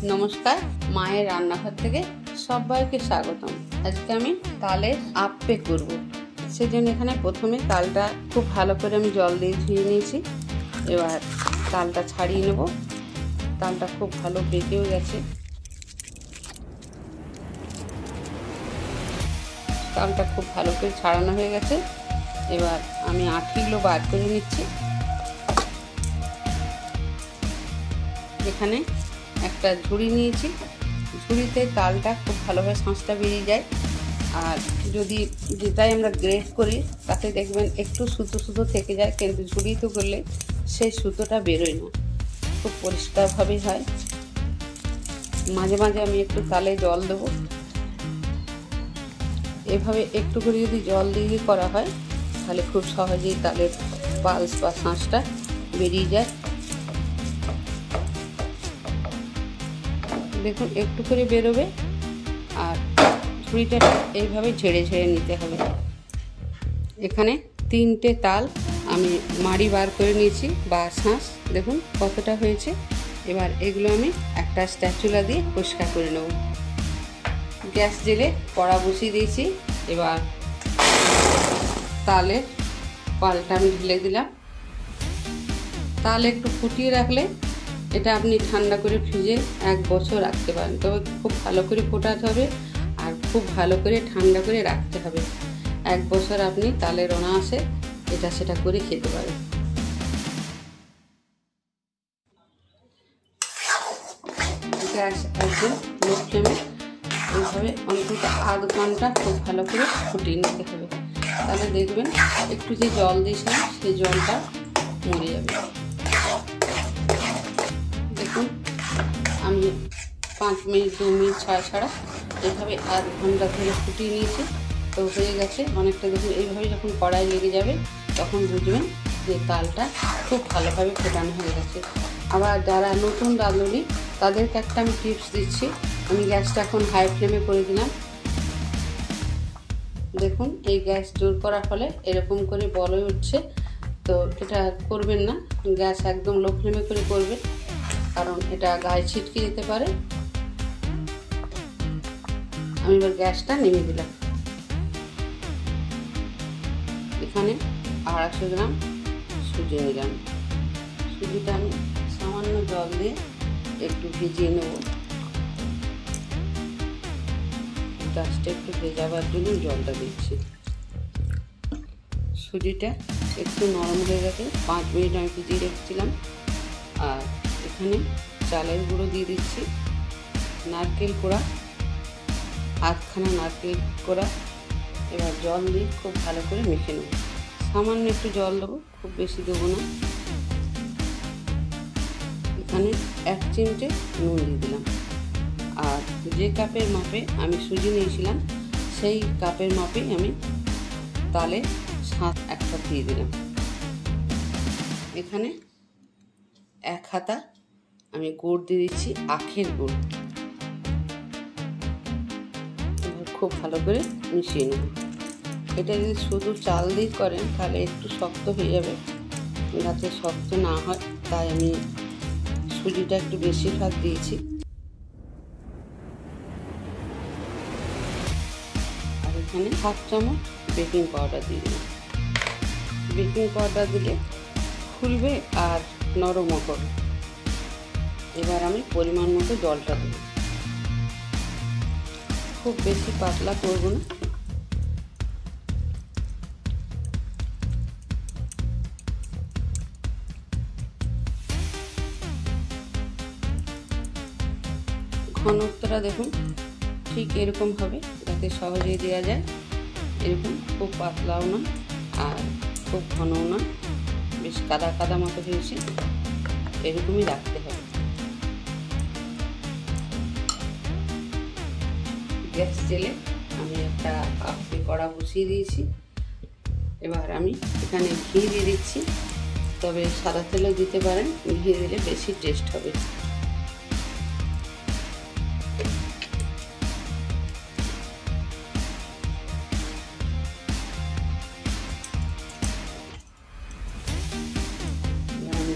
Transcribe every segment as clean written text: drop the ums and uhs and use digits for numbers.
নমস্কার, মায়ের রান্নাঘর থেকে সবাইকে স্বাগতম। আজকে আমি তালের আপ্পে করব। সেজন্য এখানে প্রথমে তালটা খুব ভালো করে আমি জল দিয়ে ধুয়ে নিয়েছি। এবার তালটা ছাড়িয়ে নেব। তালটা খুব ভালো বেঁকেও গেছে। তালটা খুব ভালো করে ছাড়ানো হয়ে গেছে। এবার আমি আঁটিগুলো বার করে নিচ্ছি। এখানে একটা ঝুড়ি নিয়েছি। ঝুড়িতে তালটা খুব ভালোভাবে শাঁসটা বেরিয়ে যায়। আর যদি যেটাই আমরা গ্রেট করি তাতে দেখবেন একটু সুতো সুতো থেকে যায়, কিন্তু ঝুড়িতে করলে সেই সুতোটা বেরোয় না, খুব পরিষ্কারভাবেই হয়। মাঝে মাঝে আমি একটু তালে জল দেবো। এভাবে একটু করে যদি জল দিয়ে করা হয় তাহলে খুব সহজেই তালের পালস বা শাঁসটা বেরিয়ে যায়। দেখুন একটু করে বেরোবে। আর ঝুড়িটা এইভাবে ঝেড়ে ঝেড়ে নিতে হবে। এখানে 3টে তাল আমি মাড়ি বার করে নিয়েছি বা শাঁস, দেখুন কতটা হয়েছে। এবার এগুলো আমি একটা স্প্যাচুলা দিয়ে পরিষ্কার করে নেব। গ্যাস জেলে কড়া বসিয়ে দিয়েছি। এবার তালের পালটা আমি ঢেলে দিলাম। তাল একটু ফুটিয়ে রাখলে এটা আপনি ঠান্ডা করে ফ্রিজে 1 বছর রাখতে পারেন। তবে খুব ভালো করে ফোটাতে হবে আর খুব ভালো করে ঠান্ডা করে রাখতে হবে। 1 বছর আপনি তালের অনায়াসে এটা সেটা করে খেতে পারেন। গ্যাস একদম লো ফ্লেমে এইভাবে অন্তত আধ ঘন্টা খুব ভালো করে ফুটিয়ে নিতে হবে। তাহলে দেখবেন একটু যে জল দিয়েছিলাম সেই জলটা মরে যাবে। দেখুন আমি 5 মিনিট 2 মিনিট ছাড়া এইভাবে আধ ঘন্টা ধরে ফুটিয়ে নিয়েছি। তো হয়ে গেছে অনেকটা। দেখুন এইভাবে যখন কড়াই লেগে যাবে তখন বুঝবেন যে তালটা খুব ভালোভাবে ফোটানো হয়ে গেছে। আবার যারা নতুন রাঁধুনি তাদেরকে একটা আমি টিপস দিচ্ছি। আমি গ্যাসটা এখন হাই ফ্লেমে করে দিলাম। দেখুন এই গ্যাস জোর করার ফলে এরকম করে বল হয়ে উঠছে। তো এটা করবেন না, গ্যাস একদম লো ফ্লেমে করে করবেন, কারণ এটা গায়ে ছিটকে যেতে পারে। আমি এবার গ্যাসটা নেমে দিলাম। এখানে 250 গ্রাম সুজি নিলাম। সুজিটা আমি সামান্য জল দিয়ে একটু ভিজিয়ে নেব। গাছটা একটু ভেজাবার জন্য জলটা দিচ্ছি। সুজিটা একটু নরম হয়ে গেছে। 5 মিনিট আমি ভিজিয়ে রেখেছিলাম। আর এখানে চালের গুঁড়ো দিয়ে দিচ্ছি, নারকেল কোড়া, আধখানা নারকেল কোড়া। এবার জল দিয়ে খুব ভালো করে মেখে নেব। সামান্য একটু জল দেবো, খুব বেশি দেবো না। এখানে 1 চিমটে নুন দিয়ে দিলাম। আর যে কাপের মাপে আমি সুজি নিয়েছিলাম সেই কাপের মাপেই আমি তালে শাঁস একটা দিয়ে দিলাম। এখানে 1 হাতা আমি গুড় দিয়ে দিচ্ছি, আখের গুড়। খুব ভালো করে মিশিয়ে নেব। এটা যদি শুধু চাল দিয়ে করেন তাহলে একটু শক্ত হয়ে যাবে। যাতে শক্ত না হয় তাই আমি সুজিটা একটু বেশিরভাগ দিয়েছি। আর এখানে 1/2 চামচ বেকিং পাউডার দিয়ে দিলাম। বেকিং পাউডার দিলে ফুলবে আর নরমও হবে। এবার আমি পরিমাণ মতো জলটা দেব। খুব বেশি পাতলা করব না। ঘনত্বটা দেখুন ঠিক এরকম হবে, যাতে সহজেই দেওয়া যায়। এরকম খুব পাতলাও না আর খুব ঘনও না, বেশ কাদা কাদা মতো হয়েছে, এরকমই রাখতে হবে। গ্যাস জেলে আমি একটা আপ্পে কড়া বসিয়ে দিয়েছি। এবার আমি এখানে ঘি দিয়ে দিচ্ছি, তবে সাদা তেলও দিতে পারেন, ঘি দিলে বেশি টেস্ট হবে।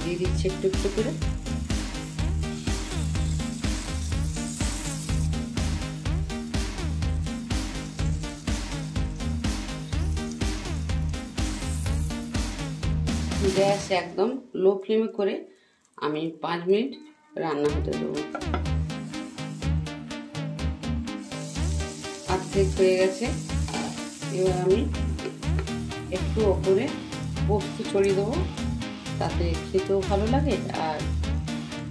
দিয়ে দিচ্ছি একটু একটু করে। গ্যাস একদম লো ফ্লেমে করে আমি 5 মিনিট রান্না হতে দেবো। অর্ধেক হয়ে গেছে। এবার আমি একটু ওপরে পোস্ত ছড়িয়ে দেবো, তাতে খেতেও ভালো লাগে আর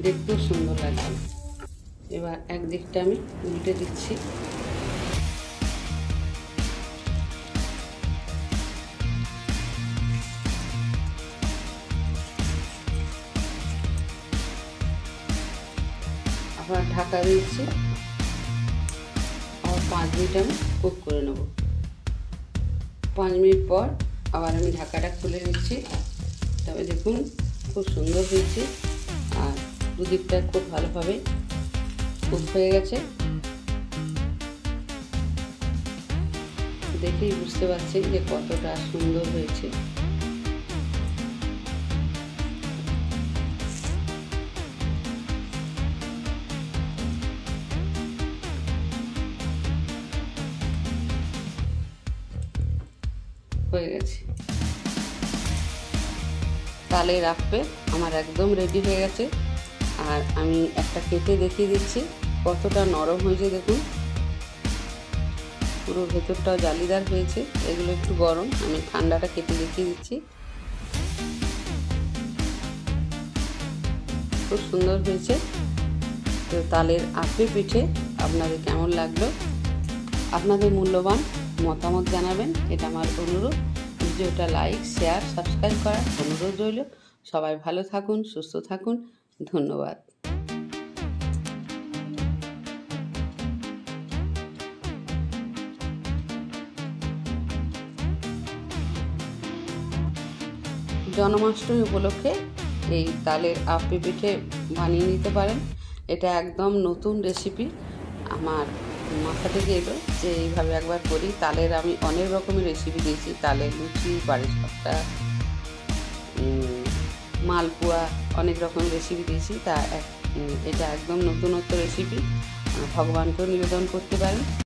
দেখতেও সুন্দর লাগবে। এবার একদিকটা আমি উল্টে দিচ্ছি। আবার ঢাকা দিয়েছি, আবার 5 মিনিট আমি কুক করে নেব। 5 মিনিট পর আবার আমি ঢাকাটা খুলে নিচ্ছি। তবে দেখুন খুব সুন্দর হয়েছে আর দুদিকটা খুব ভালোভাবে কুক হয়ে গেছে। দেখেই বুঝতে পারছি যে কতটা সুন্দর হয়েছে। হয়ে গেছে। তালের আপ্পে আমার একদম রেডি হয়ে গেছে। আর আমি একটা কেটে দেখিয়ে দিচ্ছি কতটা নরম হয়েছে। দেখুন পুরো ভেতরটাও জালিদার হয়েছে। এগুলো একটু গরম, আমি ঠান্ডাটা কেটে দেখিয়ে দিচ্ছি। খুব সুন্দর হয়েছে। তো তালের আপ্পে পিঠে আপনাদের কেমন লাগলো? আপনাদের মূল্যবান মতামত জানাবেন, এটা আমার অনুরোধ। ভিডিওটা লাইক, শেয়ার, সাবস্ক্রাইব করার অনুরোধ রইল। সবাই ভালো থাকুন, সুস্থ থাকুন। ধন্যবাদ। জন্মাষ্টমী উপলক্ষে এই তালের আপ্পে পিঠে বানিয়ে নিতে পারেন। এটা একদম নতুন রেসিপি। আমার মাথা থেকে এলো যে এইভাবে একবার করি। তালের আমি অনেক রকমের রেসিপি দিয়েছি, তালের লুচি, পাটিসাপটা, মালপোয়া, অনেক রকম রেসিপি দিয়েছি। তা এটা একদম নতুনত্ব রেসিপি, ভগবানকেও নিবেদন করতে পারেন।